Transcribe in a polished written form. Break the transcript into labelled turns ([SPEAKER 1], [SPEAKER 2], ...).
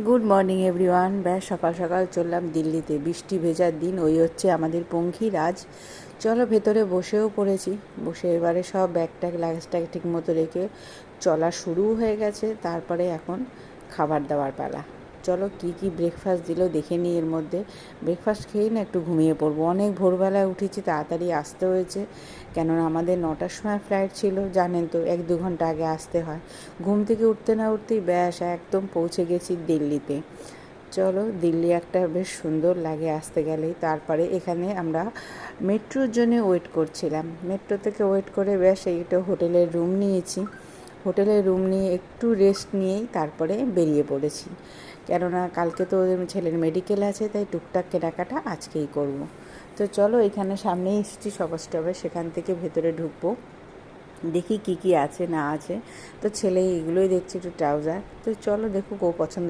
[SPEAKER 1] Good morning everyone. ব্যাস সকাল সকাল চললাম দিল্লিতে, বৃষ্টি ভেজার দিন। ওই হচ্ছে আমাদের পঙ্খী রাজ। চলো ভেতরে বসেও পড়েছি। বসে এবারে সব ব্যাগ ট্যাগ লাগেজ ট্যাগ ঠিক মতো রেখে চলা শুরু হয়ে গেছে। তারপরে এখন খাবার দাবার পালা। চলো কি কি ব্রেকফাস্ট দিল দেখে নিই। এর মধ্যে ব্রেকফাস্ট খেয়েই না একটু ঘুমিয়ে পড়বো। অনেক ভোরবেলায় উঠেছি, তাড়াতাড়ি আসতে হয়েছে, কেননা আমাদের 9টার সময় ফ্লাইট ছিল। জানেন তো, 1-2 ঘন্টা আগে আসতে হয়। ঘুম থেকে উঠতে না উঠতেই ব্যাস একদম পৌঁছে গেছি দিল্লিতে। চলো, দিল্লি একটা বেশ সুন্দর লাগে আসতে গেলেই। তারপরে এখানে আমরা মেট্রোর জন্য ওয়েট করছিলাম। মেট্রো থেকে ওয়েট করে ব্যাস এইটা হোটেলের রুম নিয়েছি। হোটেলের রুম নিয়ে একটু রেস্ট নিয়েই তারপরে বেরিয়ে পড়েছি, কেননা কালকে তো ছেলের মেডিকেল আছে, তাই টুকটাক কেনাকাটা আজকেই করব। তো চলো, এখানে সামনেই এসেছি সবার স্টপে, সেখান থেকে ভেতরে ঢুকবো, দেখি কি কি আছে না আছে। তো ছেলে এগুলোই দেখছি, একটু ট্রাউজার। তো চলো দেখুক ও পছন্দ